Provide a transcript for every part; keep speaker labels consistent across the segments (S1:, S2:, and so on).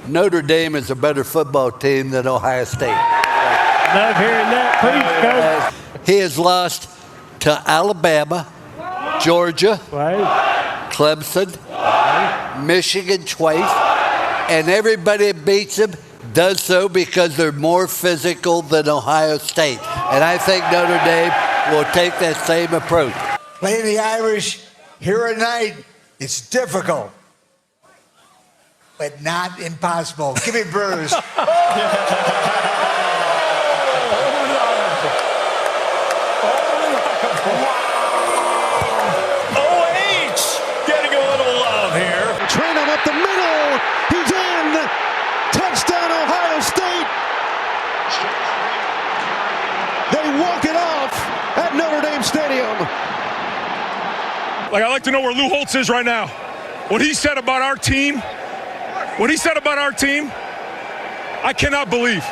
S1: Notre Dame is a better football team than Ohio State.
S2: Love hearing that. Please, Coach.
S1: He has lost to Alabama, Georgia,
S2: Right.
S1: Clemson, Michigan twice, and everybody that beats him does so because they're more physical than Ohio State. And I think Notre Dame will take that same approach.
S3: Playing the Irish here at night, it's difficult, but not impossible. Give me Bruce.
S4: Trayanum up the middle. He's in. Touchdown, Ohio State. They walk it off at Notre Dame Stadium.
S5: Like, I'd like to know where Lou Holtz is right now. What he said about our team, I cannot believe.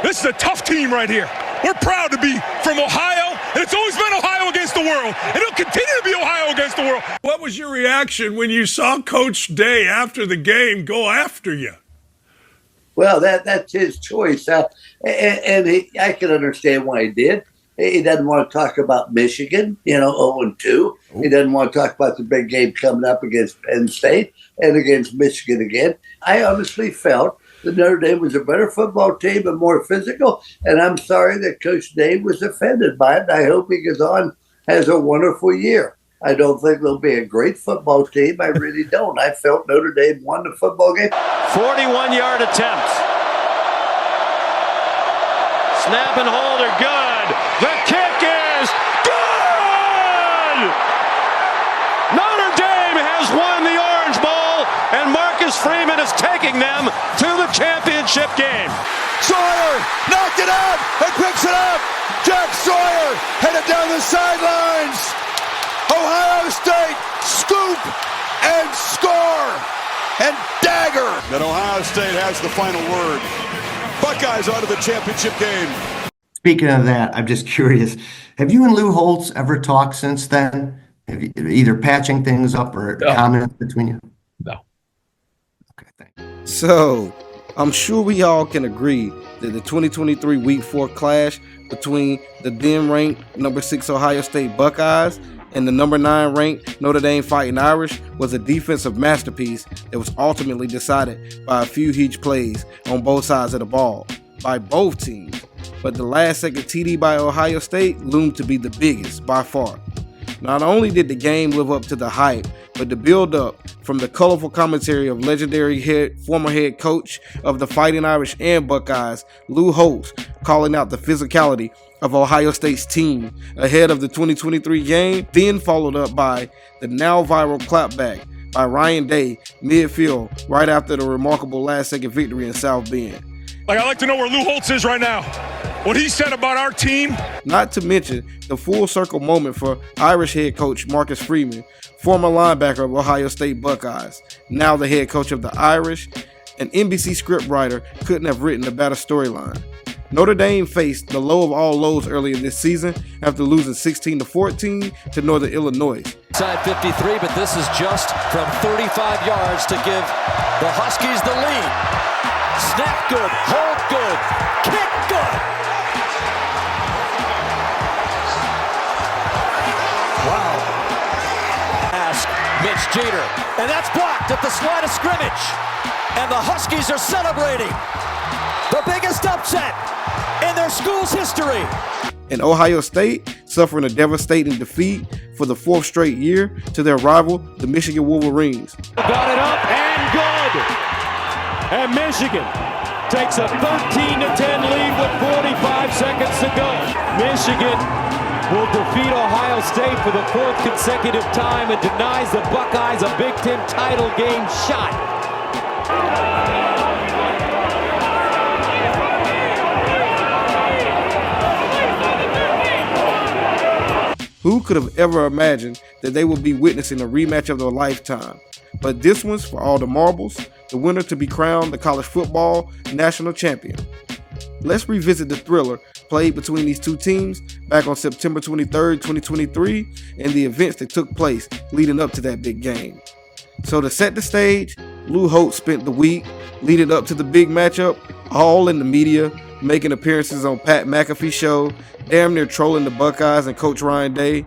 S5: This is a tough team right here. We're proud to be from Ohio, and it's always been Ohio against the world, and it'll continue to be Ohio against the world.
S6: What was your reaction when you saw Coach Day after the game go after you?
S7: Well, that's his choice, and I can understand why he did. He doesn't want to talk about Michigan, 0-2. He doesn't want to talk about the big game coming up against Penn State and against Michigan again. I honestly felt that Notre Dame was a better football team and more physical, and I'm sorry that Coach Day was offended by it. I hope he goes on, has a wonderful year. I don't think they'll be a great football team. I really don't. I felt Notre Dame won the football game.
S8: 41-yard attempts. Snap and hold are good. The kick is good! Notre Dame has won the Orange Bowl, and Marcus Freeman is taking them to the championship game.
S4: Sawyer knocked it out and picks it up. Jack Sawyer headed down the sidelines. Ohio State scoop and score and dagger.
S9: That Ohio State has the final word. Buckeyes out of the championship game.
S10: Speaking of that, I'm just curious. Have you and Lou Holtz ever talked since then? Have you, either patching things up or comments between you?
S11: No.
S10: Okay, thanks.
S12: So, I'm sure we all can agree that the 2023 Week 4 clash between the then ranked number 6 Ohio State Buckeyes and the number 9 ranked Notre Dame Fighting Irish was a defensive masterpiece that was ultimately decided by a few huge plays on both sides of the ball by both teams. But the last second TD by Ohio State loomed to be the biggest by far. Not only did the game live up to the hype, but the build-up from the colorful commentary of legendary former head coach of the Fighting Irish and Buckeyes, Lou Holtz, calling out the physicality of Ohio State's team ahead of the 2023 game, then followed up by the now viral clapback by Ryan Day midfield right after the remarkable last-second victory in South Bend.
S5: Like, I'd like to know where Lou Holtz is right now. What he said about our team.
S12: Not to mention the full circle moment for Irish head coach Marcus Freeman, former linebacker of Ohio State Buckeyes, now the head coach of the Irish. An NBC scriptwriter couldn't have written a better storyline. Notre Dame faced the low of all lows earlier this season after losing 16-14 to Northern Illinois.
S13: Side 53, but this is just from 35 yards to give the Huskies the lead. Snap good, hold good, kick good. Wow. Ask Mitch Jeter, and that's blocked at the line of scrimmage. And the Huskies are celebrating the biggest upset in their school's history.
S12: And Ohio State suffering a devastating defeat for the 4th straight year to their rival, the Michigan Wolverines.
S8: Got it up and good. And Michigan takes a 13-10 lead with 45 seconds to go. Michigan will defeat Ohio State for the 4th consecutive time and denies the Buckeyes a Big Ten title game shot.
S12: Who could have ever imagined that they would be witnessing a rematch of their lifetime? But this one's for all the marbles, the winner to be crowned the college football national champion. Let's revisit the thriller played between these two teams back on September 23rd, 2023, and the events that took place leading up to that big game. So to set the stage, Lou Holtz spent the week leading up to the big matchup all in the media, making appearances on Pat McAfee's show, damn near trolling the Buckeyes and Coach Ryan Day,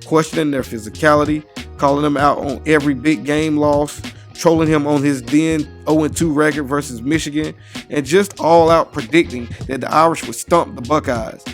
S12: questioning their physicality, calling them out on every big game loss, trolling him on his then 0-2 record versus Michigan, and just all out predicting that the Irish would stump the Buckeyes.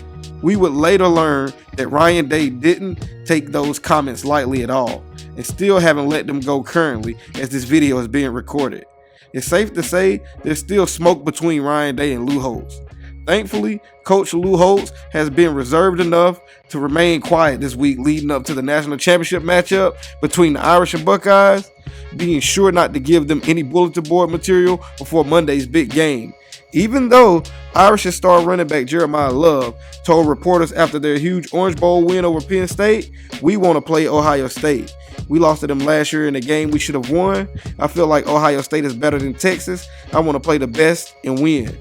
S12: We would later learn that Ryan Day didn't take those comments lightly at all, and still haven't let them go currently as this video is being recorded. It's safe to say there's still smoke between Ryan Day and Lou Holtz. Thankfully, Coach Lou Holtz has been reserved enough to remain quiet this week leading up to the national championship matchup between the Irish and Buckeyes, being sure not to give them any bulletin board material before Monday's big game. Even though Irish's star running back Jeremiah Love told reporters after their huge Orange Bowl win over Penn State, "We want to play Ohio State. We lost to them last year in a game we should have won. I feel like Ohio State is better than Texas. I want to play the best and win."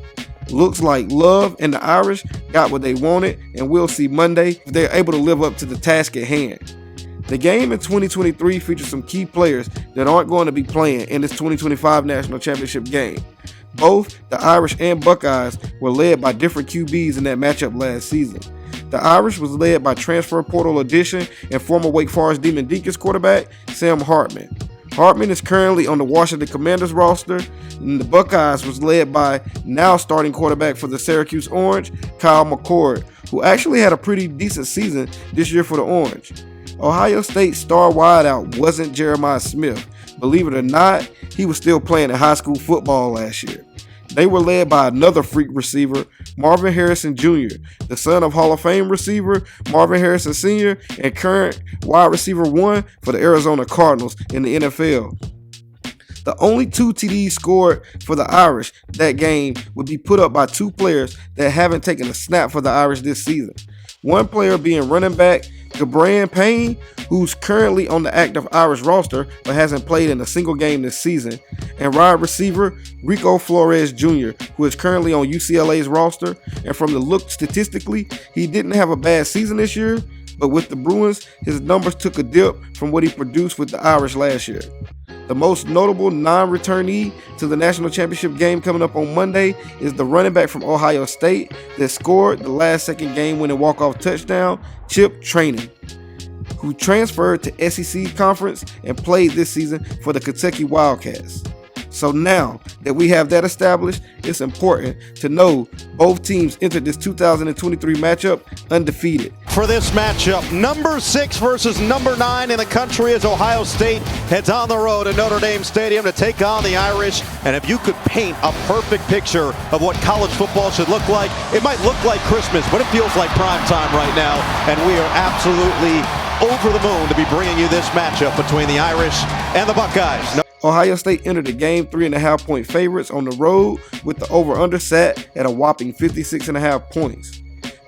S12: Looks like Love and the Irish got what they wanted, and we'll see Monday if they're able to live up to the task at hand. The game in 2023 features some key players that aren't going to be playing in this 2025 national championship game. Both the Irish and Buckeyes were led by different QBs in that matchup last season. The Irish was led by transfer portal addition and former Wake Forest Demon Deacons quarterback Sam Hartman. Hartman is currently on the Washington Commanders roster, and the Buckeyes was led by now starting quarterback for the Syracuse Orange, Kyle McCord, who actually had a pretty decent season this year for the Orange. Ohio State star wideout wasn't Jeremiah Smith. Believe it or not, he was still playing in high school football last year. They were led by another freak receiver, Marvin Harrison Jr., the son of Hall of Fame receiver Marvin Harrison Sr. and current wide receiver 1 for the Arizona Cardinals in the NFL. The only 2 TDs scored for the Irish that game would be put up by 2 players that haven't taken a snap for the Irish this season. One player being running back Gabran Payne, who's currently on the active Irish roster but hasn't played in a single game this season, and wide receiver Rico Flores Jr., who is currently on UCLA's roster, and from the look statistically, he didn't have a bad season this year, but with the Bruins, his numbers took a dip from what he produced with the Irish last year. The most notable non-returnee to the national championship game coming up on Monday is the running back from Ohio State that scored the last-second game-winning walk-off touchdown, Chip Trayanum, who transferred to SEC Conference and played this season for the Kentucky Wildcats. So now that we have that established, it's important to know both teams entered this 2023 matchup undefeated.
S13: For this matchup, number 6 versus number 9 in the country as Ohio State heads on the road to Notre Dame Stadium to take on the Irish. And if you could paint a perfect picture of what college football should look like, it might look like Christmas, but it feels like prime time right now. And we are absolutely over the moon to be bringing you this matchup between the Irish and the Buckeyes.
S12: Ohio State entered the game 3.5-point favorites on the road with the over-under set at a whopping 56.5 points.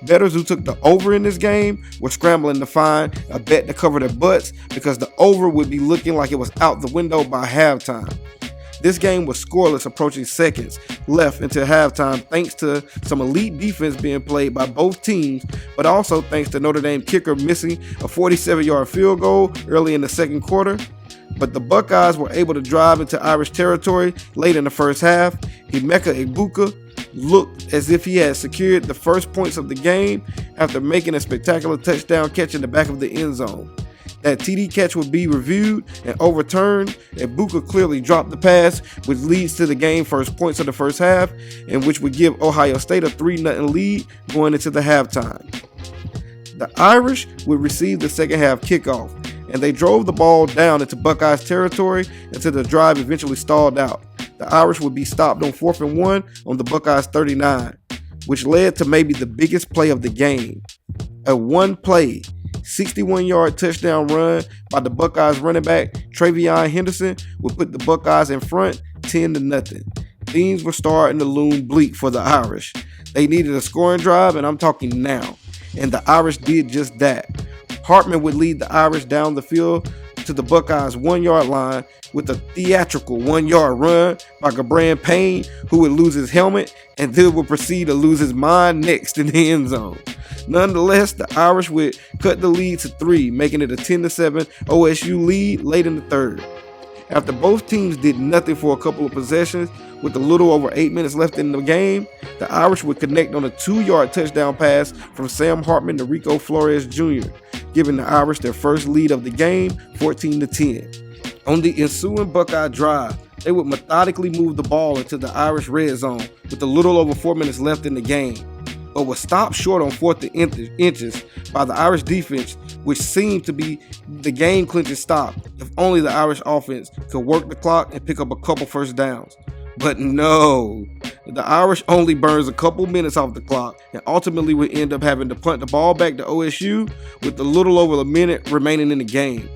S12: Bettors who took the over in this game were scrambling to find a bet to cover their butts because the over would be looking like it was out the window by halftime. This game was scoreless approaching seconds left until halftime thanks to some elite defense being played by both teams, but also thanks to Notre Dame kicker missing a 47-yard field goal early in the second quarter. But the Buckeyes were able to drive into Irish territory late in the first half. Emeka Egbuka looked as if he had secured the first points of the game after making a spectacular touchdown catch in the back of the end zone. That TD catch would be reviewed and overturned, and Egbuka clearly dropped the pass, which leads to the game first points of the first half, and which would give Ohio State a 3-0 lead going into the halftime. The Irish would receive the second half kickoff, and they drove the ball down into Buckeyes territory until the drive eventually stalled out. The Irish would be stopped on 4th and 1 on the Buckeyes 39, which led to maybe the biggest play of the game. A one-play, 61-yard touchdown run by the Buckeyes running back Travion Henderson would put the Buckeyes in front 10-0. Things were starting to loom bleak for the Irish. They needed a scoring drive, and I'm talking now. And the Irish did just that. Hartman would lead the Irish down the field to the Buckeyes 1-yard line with a theatrical 1-yard run by Gabran Payne, who would lose his helmet and then would proceed to lose his mind next in the end zone. Nonetheless, the Irish would cut the lead to 3, making it a 10-7 OSU lead late in the third. After both teams did nothing for a couple of possessions, with a little over 8 minutes left in the game, the Irish would connect on a 2-yard touchdown pass from Sam Hartman to Rico Flores Jr., giving the Irish their first lead of the game, 14-10. On the ensuing Buckeye drive, they would methodically move the ball into the Irish red zone with a little over 4 minutes left in the game, but was stopped short on 4th and inches by the Irish defense, which seemed to be the game-clinching stop if only the Irish offense could work the clock and pick up a couple first downs. But no, the Irish only burns a couple minutes off the clock and ultimately would end up having to punt the ball back to OSU with a little over a minute remaining in the game.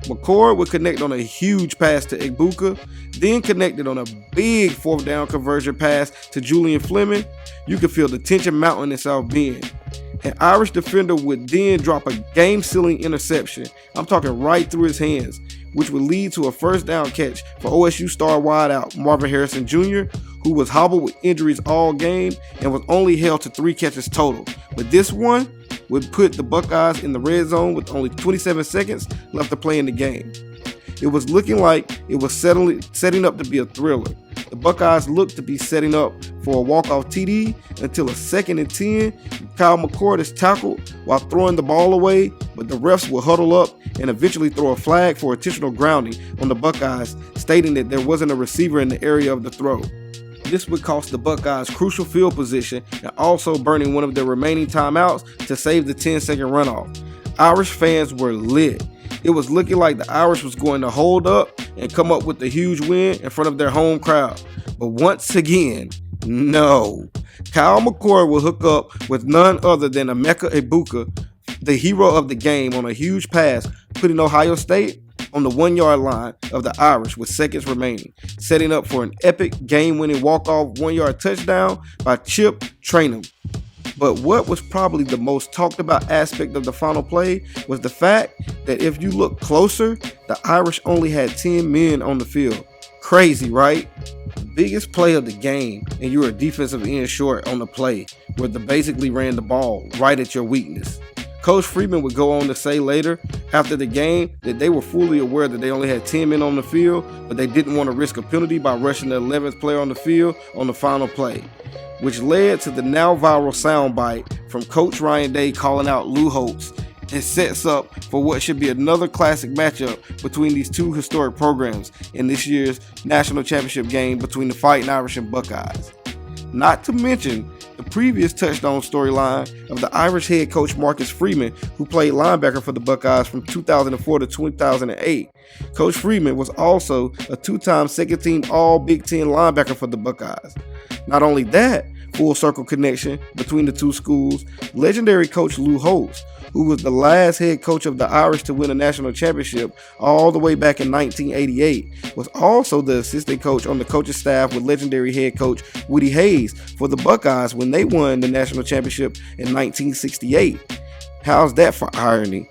S12: McCord would connect on a huge pass to Egbuka, then connected on a big 4th down conversion pass to Julian Fleming. You could feel the tension mounting in South Bend. An Irish defender would then drop a game-sealing interception, I'm talking right through his hands, which would lead to a first down catch for OSU star wideout Marvin Harrison Jr., who was hobbled with injuries all game and was only held to 3 catches total. But this one would put the Buckeyes in the red zone with only 27 seconds left to play in the game. It was looking like it was setting up to be a thriller. The Buckeyes looked to be setting up for a walk-off TD until a 2nd and 10. Kyle McCord is tackled while throwing the ball away, but the refs will huddle up and eventually throw a flag for intentional grounding on the Buckeyes, stating that there wasn't a receiver in the area of the throw. This would cost the Buckeyes crucial field position and also burning one of their remaining timeouts to save the 10-second runoff. Irish fans were lit. It was looking like the Irish was going to hold up and come up with a huge win in front of their home crowd. But once again, no. Kyle McCord will hook up with none other than Emeka Egbuka, the hero of the game, on a huge pass, putting Ohio State on the 1-yard line of the Irish with seconds remaining, setting up for an epic game-winning walk-off 1-yard touchdown by Chip Trayanum. But what was probably the most talked about aspect of the final play was the fact that if you look closer, the Irish only had 10 men on the field. Crazy, right? The biggest play of the game, and you're a defensive end short on the play where they basically ran the ball right at your weakness. Coach Freeman would go on to say later after the game that they were fully aware that they only had 10 men on the field, but they didn't want to risk a penalty by rushing the 11th player on the field on the final play, which led to the now viral soundbite from Coach Ryan Day calling out Lou Holtz. It sets up for what should be another classic matchup between these two historic programs in this year's national championship game between the Fighting Irish and Buckeyes. Not to mention the previous touchdown storyline of the Irish head coach Marcus Freeman, who played linebacker for the Buckeyes from 2004 to 2008. Coach Freeman was also a 2-time second-team All-Big Ten linebacker for the Buckeyes. Not only that, full circle connection between the two schools, legendary coach Lou Holtz, who was the last head coach of the Irish to win a national championship all the way back in 1988, was also the assistant coach on the coaching staff with legendary head coach Woody Hayes for the Buckeyes when they won the national championship in 1968. How's that for irony?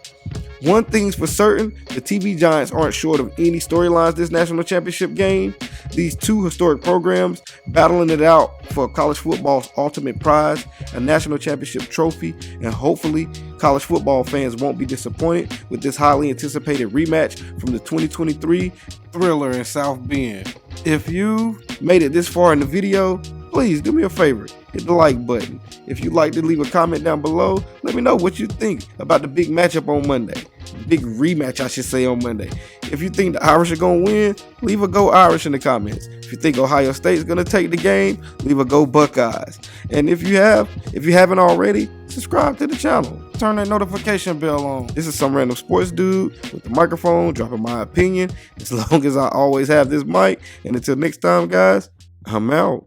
S12: One thing's for certain, the TV Giants aren't short of any storylines this national championship game. These two historic programs battling it out for college football's ultimate prize, a national championship trophy, and hopefully college football fans won't be disappointed with this highly anticipated rematch from the 2023 thriller in South Bend. If you made it this far in the video, please do me a favor, hit the like button. If you'd like to leave a comment down below, let me know what you think about the big matchup on Monday. Big rematch, I should say, on Monday. If you think the Irish are going to win, leave a Go Irish in the comments. If you think Ohio State's going to take the game, leave a Go Buckeyes. And if you haven't already, subscribe to the channel. Turn that notification bell on. This is some random sports dude with the microphone dropping my opinion as long as I always have this mic. And until next time, guys, I'm out.